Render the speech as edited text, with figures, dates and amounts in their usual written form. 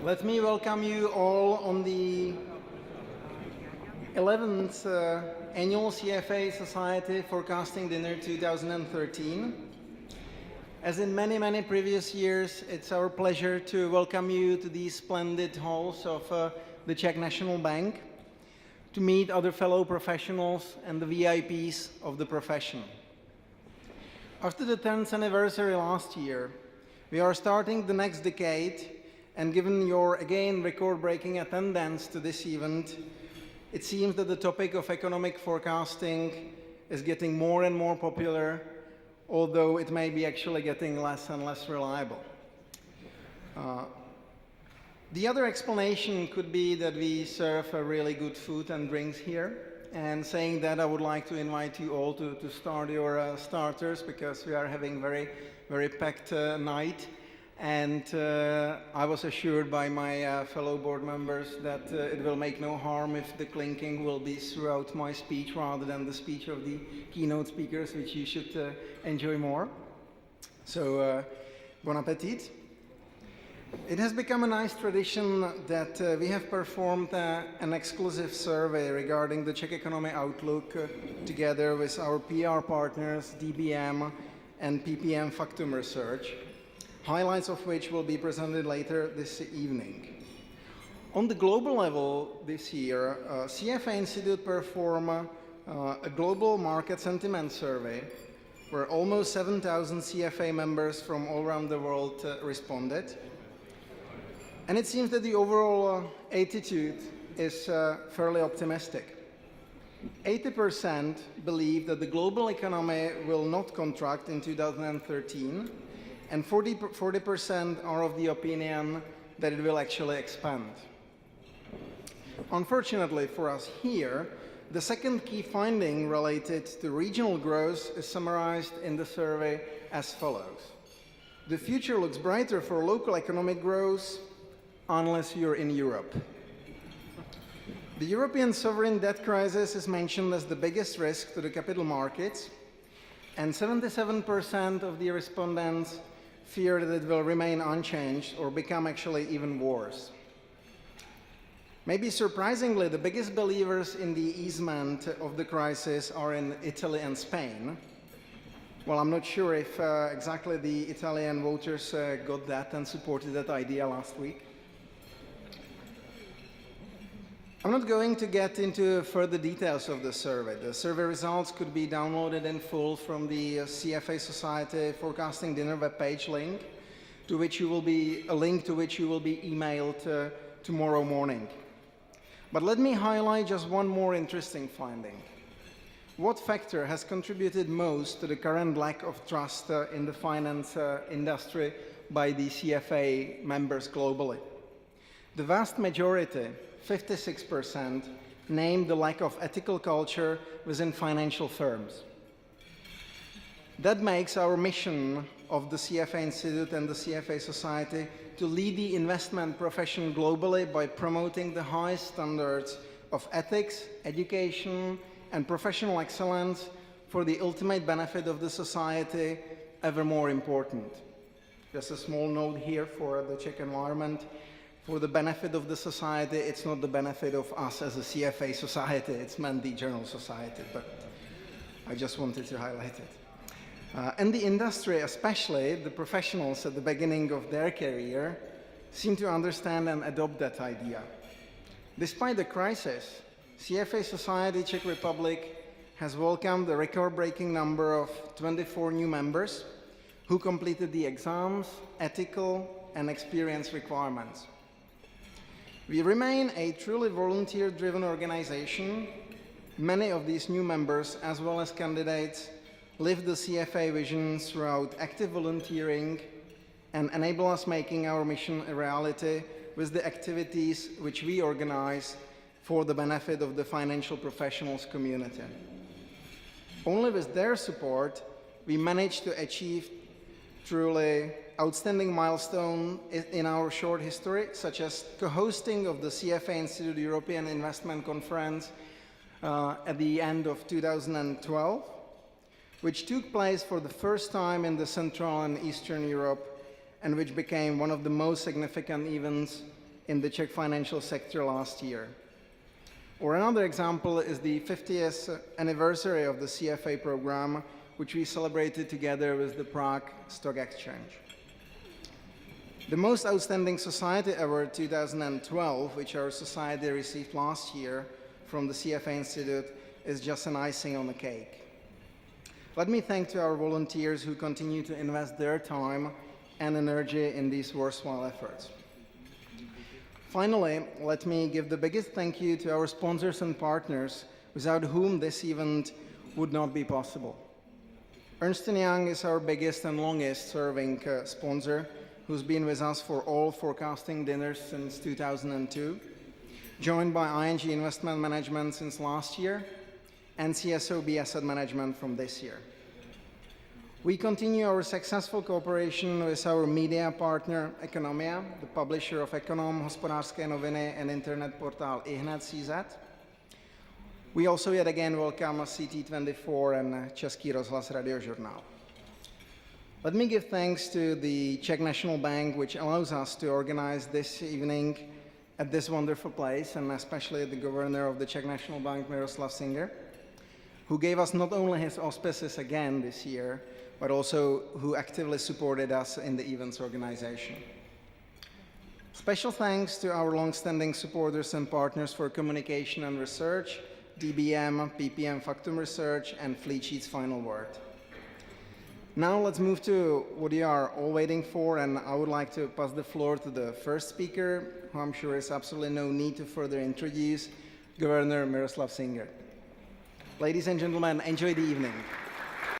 Let me welcome you all on the 11th Annual CFA Society Forecasting Dinner 2013. As in many previous years, it's our pleasure to welcome you to these splendid halls of the Czech National Bank to meet other fellow professionals and the VIPs of the profession. After the 10th anniversary last year, we are starting the next decade, and given your, again, record-breaking attendance to this event, it seems that the topic of economic forecasting is getting more and more popular, although it may be actually getting less and less reliable. The other explanation could be that we serve a really good food and drinks here. And saying that, I would like to invite you all to start your starters, because we are having very packed night. And I was assured by my fellow board members that it will make no harm if the clinking will be throughout my speech rather than the speech of the keynote speakers, which you should enjoy more. So, bon appetit. It has become a nice tradition that we have performed an exclusive survey regarding the Czech economy outlook together with our PR partners, DBM and PPM Factum Research, highlights of which will be presented later this evening. On the global level this year, CFA Institute performed a global market sentiment survey where almost 7,000 CFA members from all around the world responded. And it seems that the overall attitude is fairly optimistic. 80% believe that the global economy will not contract in 2013, and 40% are of the opinion that it will actually expand. Unfortunately for us here, the second key finding related to regional growth is summarized in the survey as follows. The future looks brighter for local economic growth unless you're in Europe. The European sovereign debt crisis is mentioned as the biggest risk to the capital markets, and 77% of the respondents fear that it will remain unchanged or become actually even worse. Maybe surprisingly, the biggest believers in the easement of the crisis are in Italy and Spain. Well, I'm not sure if exactly the Italian voters got that and supported that idea last week. I'm not going to get into further details of the survey. The survey results could be downloaded in full from the CFA Society Forecasting Dinner webpage link, a link to which you will be emailed tomorrow morning. But let me highlight just one more interesting finding. What factor has contributed most to the current lack of trust in the finance industry by the CFA members globally? The vast majority, 56%, named the lack of ethical culture within financial firms. That makes our mission of the CFA Institute and the CFA Society to lead the investment profession globally by promoting the highest standards of ethics, education, and professional excellence for the ultimate benefit of the society ever more important. Just a small note here for the Czech environment. For the benefit of the society, it's not the benefit of us as a CFA society, it's meant the general society, but I just wanted to highlight it. And the industry, especially the professionals at the beginning of their career, seem to understand and adopt that idea. Despite the crisis, CFA Society Czech Republic has welcomed a record-breaking number of 24 new members who completed the exams, ethical, and experience requirements. We remain a truly volunteer-driven organization. Many of these new members, as well as candidates, live the CFA vision throughout active volunteering and enable us making our mission a reality with the activities which we organize for the benefit of the financial professionals community. Only with their support, we managed to achieve truly outstanding milestone in our short history, such as co-hosting of the CFA Institute European Investment Conference at the end of 2012, which took place for the first time in the Central and Eastern Europe, and which became one of the most significant events in the Czech financial sector last year. Or another example is the 50th anniversary of the CFA program, which we celebrated together with the Prague Stock Exchange. The most outstanding society award 2012, which our society received last year from the CFA Institute, is just an icing on the cake. Let me thank to our volunteers who continue to invest their time and energy in these worthwhile efforts. Finally, let me give the biggest thank you to our sponsors and partners, without whom this event would not be possible. Ernst & Young is our biggest and longest serving sponsor, who's been with us for all forecasting dinners since 2002, joined by ING Investment Management since last year, and CSOB Asset Management from this year. We continue our successful cooperation with our media partner Ekonomia, the publisher of Ekonom, Hospodářské noviny, and internet portal ihned.cz. We also yet again welcome CT24 and Český rozhlas Radiožurnál. Let me give thanks to the Czech National Bank, which allows us to organize this evening at this wonderful place, and especially the governor of the Czech National Bank, Miroslav Singer, who gave us not only his auspices again this year, but also who actively supported us in the event's organization. Special thanks to our long-standing supporters and partners for communication and research, DBM, PPM Factum Research, and Fleet Sheet's Final Word. Now let's move to what you are all waiting for, and I would like to pass the floor to the first speaker, who I'm sure is absolutely no need to further introduce, Governor Miroslav Singer. Ladies and gentlemen, enjoy the evening.